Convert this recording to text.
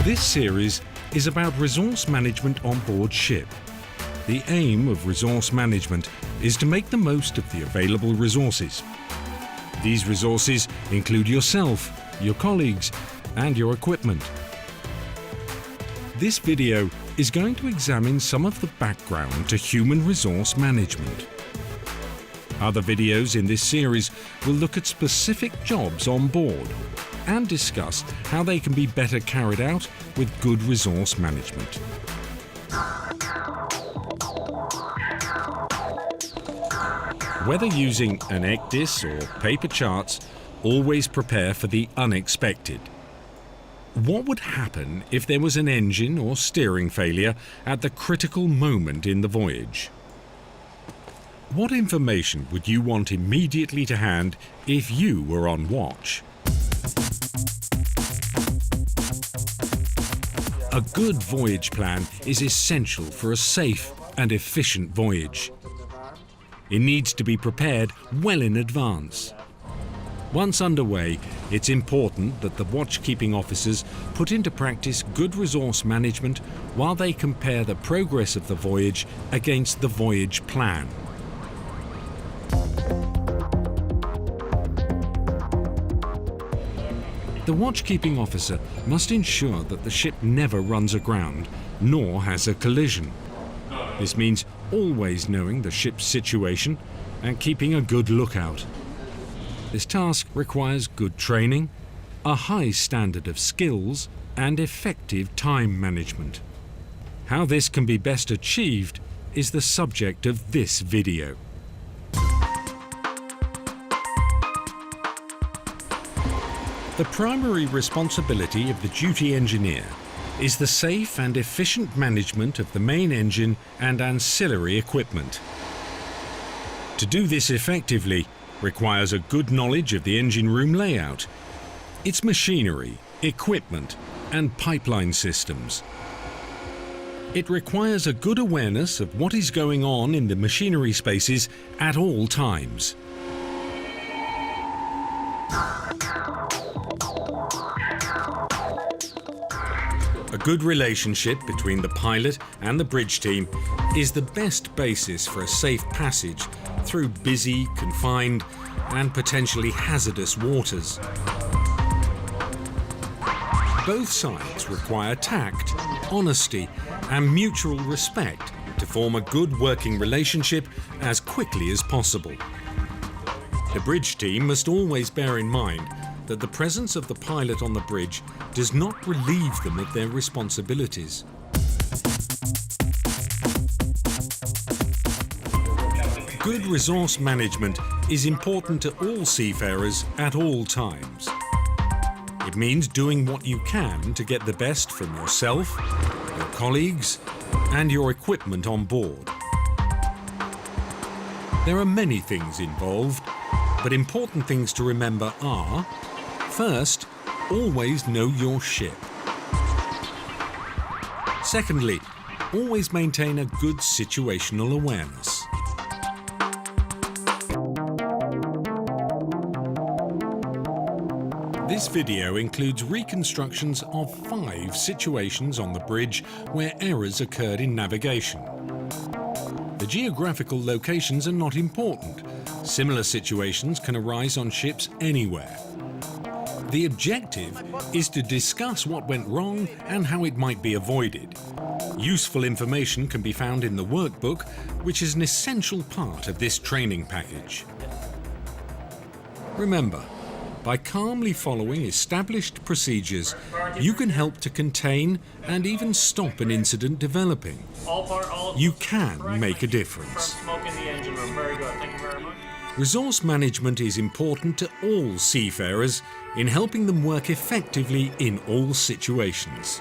This series is about resource management on board ship. The aim of resource management is to make the most of the available resources. These resources include yourself, your colleagues, and your equipment. This video is going to examine some of the background to human resource management. Other videos in this series will look at specific jobs on board and discuss how they can be better carried out with good resource management. Whether using an ECDIS or paper charts, always prepare for the unexpected. What would happen if there was an engine or steering failure at the critical moment in the voyage? What information would you want immediately to hand if you were on watch? A good voyage plan is essential for a safe and efficient voyage. It needs to be prepared well in advance. Once underway, it's important that the watch-keeping officers put into practice good resource management while they compare the progress of the voyage against the voyage plan. The watch-keeping officer must ensure that the ship never runs aground, nor has a collision. This means always knowing the ship's situation and keeping a good lookout. This task requires good training, a high standard of skills, and effective time management. How this can be best achieved is the subject of this video. The primary responsibility of the duty engineer is the safe and efficient management of the main engine and ancillary equipment. To do this effectively requires a good knowledge of the engine room layout, its machinery, equipment, and pipeline systems. It requires a good awareness of what is going on in the machinery spaces at all times. A good relationship between the pilot and the bridge team is the best basis for a safe passage through busy, confined, and potentially hazardous waters. Both sides require tact, honesty, and mutual respect to form a good working relationship as quickly as possible. The bridge team must always bear in mind that the presence of the pilot on the bridge does not relieve them of their responsibilities. Good resource management is important to all seafarers at all times. It means doing what you can to get the best from yourself, your colleagues, and your equipment on board. There are many things involved, but important things to remember are: first, always know your ship. Secondly, always maintain a good situational awareness. This video includes reconstructions of 5 situations on the bridge where errors occurred in navigation. The geographical locations are not important. Similar situations can arise on ships anywhere. The objective is to discuss what went wrong and how it might be avoided. Useful information can be found in the workbook, which is an essential part of this training package. Remember, by calmly following established procedures, you can help to contain and even stop an incident developing. You can make a difference. Resource management is important to all seafarers in helping them work effectively in all situations.